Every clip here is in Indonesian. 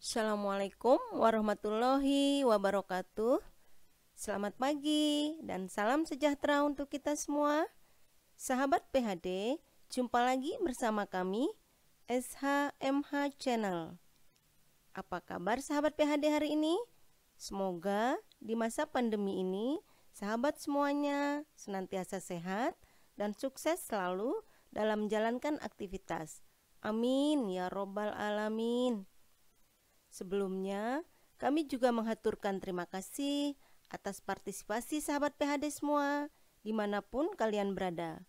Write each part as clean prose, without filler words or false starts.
Assalamualaikum warahmatullahi wabarakatuh. Selamat pagi dan salam sejahtera untuk kita semua. Sahabat PHD, jumpa lagi bersama kami SHMH Channel. Apa kabar sahabat PHD hari ini? Semoga di masa pandemi ini sahabat semuanya senantiasa sehat dan sukses selalu dalam menjalankan aktivitas. Amin ya robbal alamin. Sebelumnya, kami juga menghaturkan terima kasih atas partisipasi sahabat PHD semua, dimanapun kalian berada,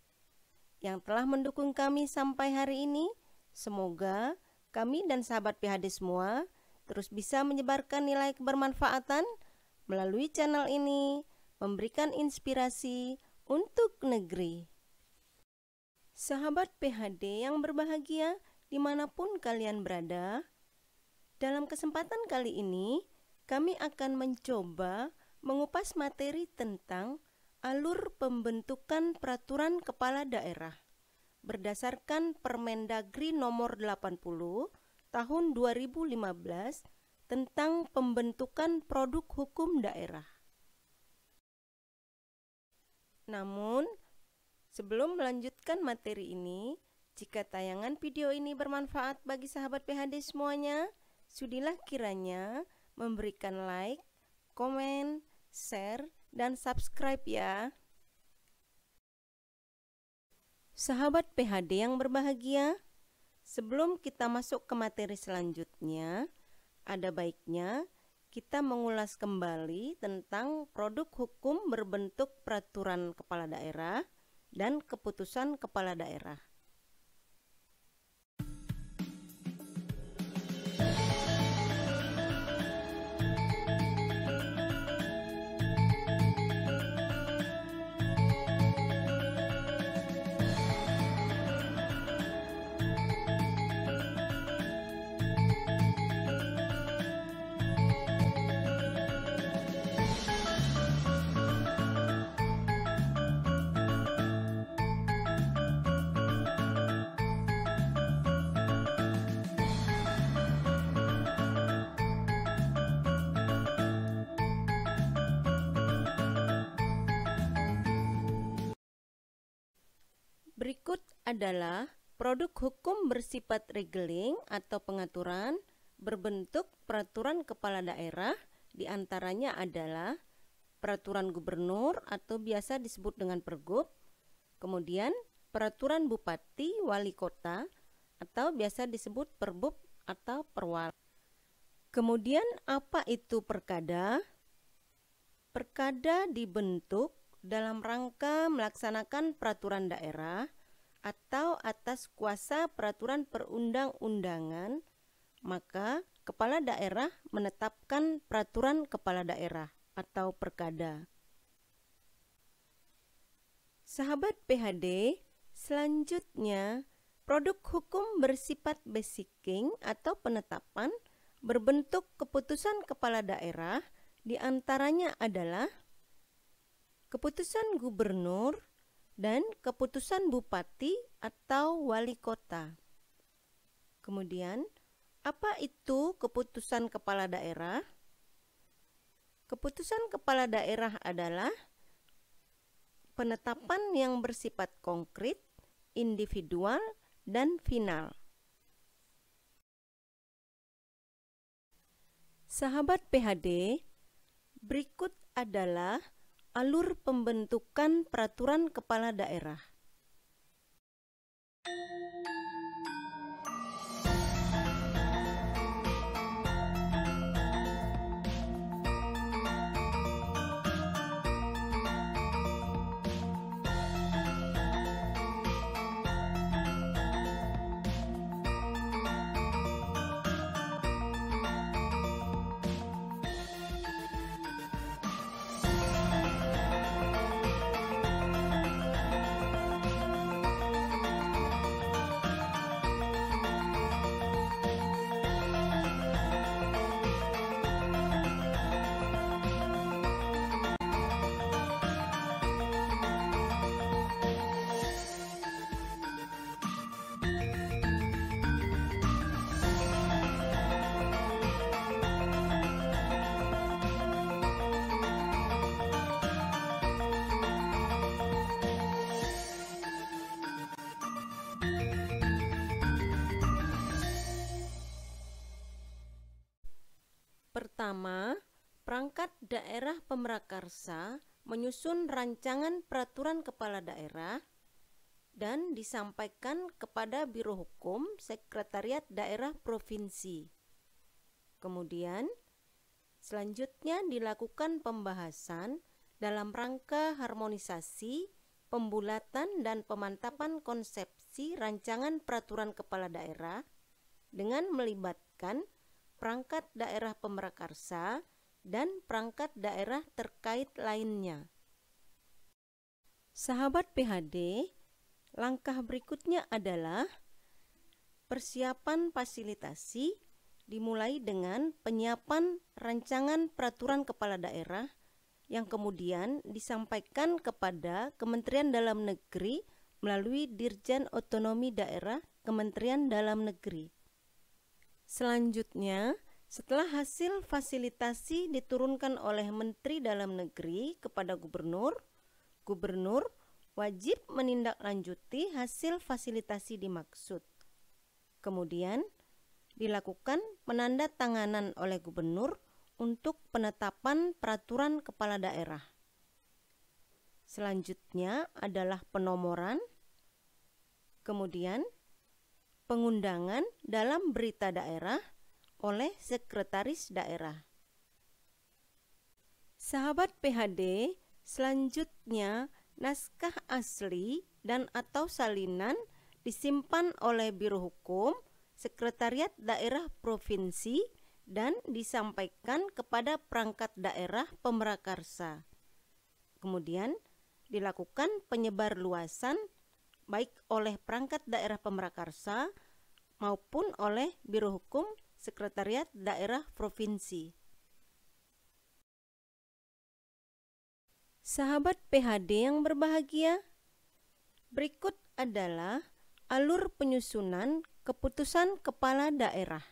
yang telah mendukung kami sampai hari ini. Semoga kami dan sahabat PHD semua terus bisa menyebarkan nilai kebermanfaatan melalui channel ini, memberikan inspirasi untuk negeri. Sahabat PHD yang berbahagia, dimanapun kalian berada, dalam kesempatan kali ini, kami akan mencoba mengupas materi tentang alur pembentukan peraturan kepala daerah berdasarkan Permendagri nomor 80 tahun 2015 tentang pembentukan produk hukum daerah. Namun, sebelum melanjutkan materi ini, jika tayangan video ini bermanfaat bagi sahabat PHD semuanya, sudilah kiranya memberikan like, komen, share, dan subscribe ya. Sahabat PHD yang berbahagia, sebelum kita masuk ke materi selanjutnya, ada baiknya kita mengulas kembali tentang produk hukum berbentuk peraturan kepala daerah dan keputusan kepala daerah. Berikut adalah produk hukum bersifat regeling atau pengaturan berbentuk peraturan kepala daerah, diantaranya adalah peraturan gubernur atau biasa disebut dengan pergub, kemudian peraturan bupati wali kota atau biasa disebut perbub atau perwal. Kemudian apa itu perkada? Perkada dibentuk dalam rangka melaksanakan peraturan daerah atau atas kuasa peraturan perundang-undangan, maka kepala daerah menetapkan peraturan kepala daerah atau perkada. Sahabat PHD, selanjutnya produk hukum bersifat basicing atau penetapan berbentuk keputusan kepala daerah, diantaranya adalah keputusan gubernur dan keputusan bupati atau wali kota. Kemudian, apa itu keputusan kepala daerah? Keputusan kepala daerah adalah penetapan yang bersifat konkret, individual, dan final. Sahabat PHD, berikut adalah alur pembentukan peraturan kepala daerah. Pertama, perangkat daerah pemrakarsa menyusun rancangan peraturan kepala daerah dan disampaikan kepada Biro Hukum Sekretariat Daerah Provinsi. Kemudian, selanjutnya dilakukan pembahasan dalam rangka harmonisasi, pembulatan dan pemantapan konsepsi rancangan peraturan kepala daerah dengan melibatkan perangkat daerah pemrakarsa dan perangkat daerah terkait lainnya. Sahabat PHD, langkah berikutnya adalah persiapan fasilitasi dimulai dengan penyiapan rancangan peraturan kepala daerah yang kemudian disampaikan kepada Kementerian Dalam Negeri melalui Dirjen Otonomi Daerah Kementerian Dalam Negeri. Selanjutnya, setelah hasil fasilitasi diturunkan oleh Menteri Dalam Negeri kepada Gubernur, Gubernur wajib menindaklanjuti hasil fasilitasi dimaksud. Kemudian, dilakukan penandatanganan oleh Gubernur untuk penetapan peraturan kepala daerah. Selanjutnya adalah penomoran, kemudian pengundangan dalam berita daerah oleh sekretaris daerah. Sahabat PHD, selanjutnya naskah asli dan atau salinan disimpan oleh Biro Hukum Sekretariat Daerah Provinsi dan disampaikan kepada perangkat daerah pemrakarsa. Kemudian dilakukan penyebarluasan baik oleh perangkat daerah pemrakarsa maupun oleh Biro Hukum Sekretariat Daerah Provinsi. Sahabat PHD yang berbahagia, berikut adalah alur penyusunan keputusan kepala daerah.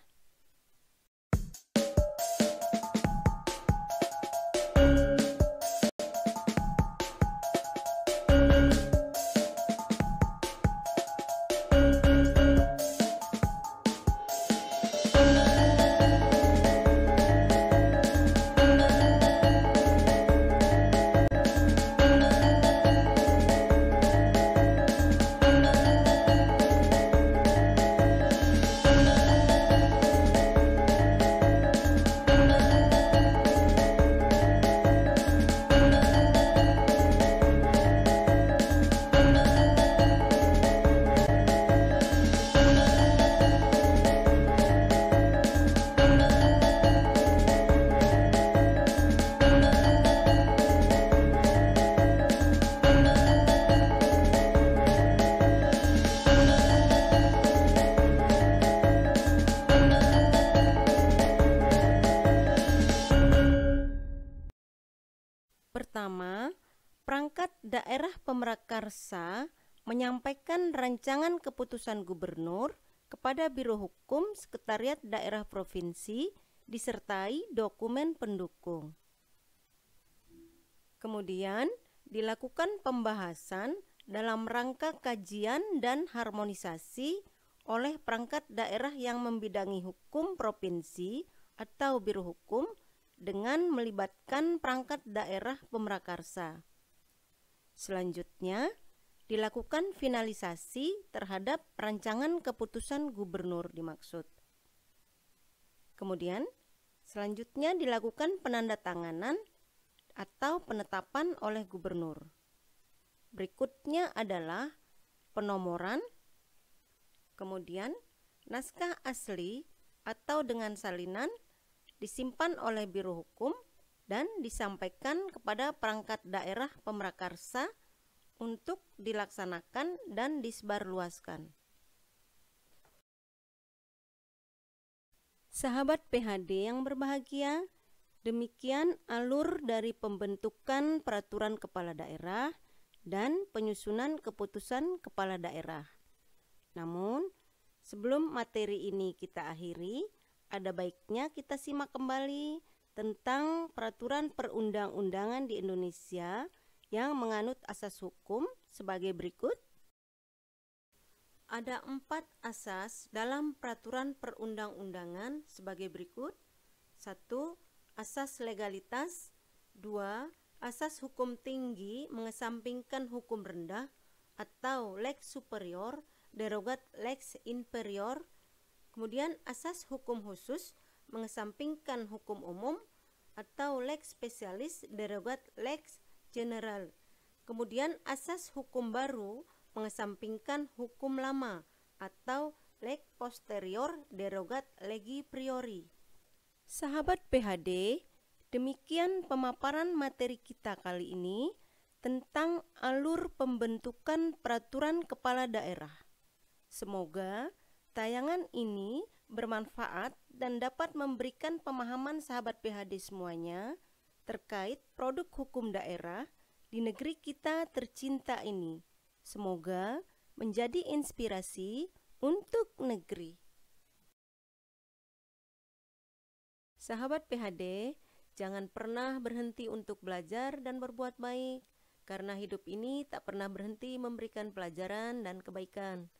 Pertama, perangkat daerah pemrakarsa menyampaikan rancangan keputusan gubernur kepada Biro Hukum Sekretariat Daerah Provinsi disertai dokumen pendukung. Kemudian dilakukan pembahasan dalam rangka kajian dan harmonisasi oleh perangkat daerah yang membidangi hukum provinsi atau Biro Hukum dengan melibatkan perangkat daerah pemrakarsa. Selanjutnya, dilakukan finalisasi terhadap rancangan keputusan gubernur dimaksud. Kemudian, selanjutnya dilakukan penandatanganan atau penetapan oleh gubernur. Berikutnya adalah penomoran, kemudian naskah asli atau dengan salinan disimpan oleh Biro Hukum dan disampaikan kepada perangkat daerah pemrakarsa untuk dilaksanakan dan disebarluaskan. Sahabat PHD yang berbahagia, demikian alur dari pembentukan peraturan kepala daerah dan penyusunan keputusan kepala daerah. Namun, sebelum materi ini kita akhiri, ada baiknya kita simak kembali tentang peraturan perundang-undangan di Indonesia yang menganut asas hukum sebagai berikut. Ada 4 asas dalam peraturan perundang-undangan sebagai berikut. 1. asas legalitas. 2. Asas hukum tinggi mengesampingkan hukum rendah atau lex superior derogat lex inferior. Kemudian asas hukum khusus mengesampingkan hukum umum atau lex specialis derogat lex general. Kemudian asas hukum baru mengesampingkan hukum lama atau lex posterior derogat legi priori. Sahabat PHD, demikian pemaparan materi kita kali ini tentang alur pembentukan peraturan kepala daerah. Semoga tayangan ini bermanfaat dan dapat memberikan pemahaman sahabat PHD semuanya terkait produk hukum daerah di negeri kita tercinta ini. Semoga menjadi inspirasi untuk negeri. Sahabat PHD, jangan pernah berhenti untuk belajar dan berbuat baik, karena hidup ini tak pernah berhenti memberikan pelajaran dan kebaikan.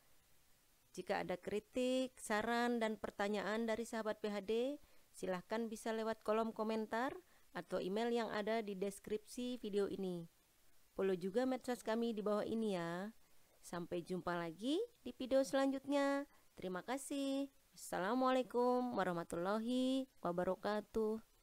Jika ada kritik, saran, dan pertanyaan dari sahabat PHD, silahkan bisa lewat kolom komentar atau email yang ada di deskripsi video ini. Follow juga medsos kami di bawah ini ya. Sampai jumpa lagi di video selanjutnya. Terima kasih. Assalamualaikum warahmatullahi wabarakatuh.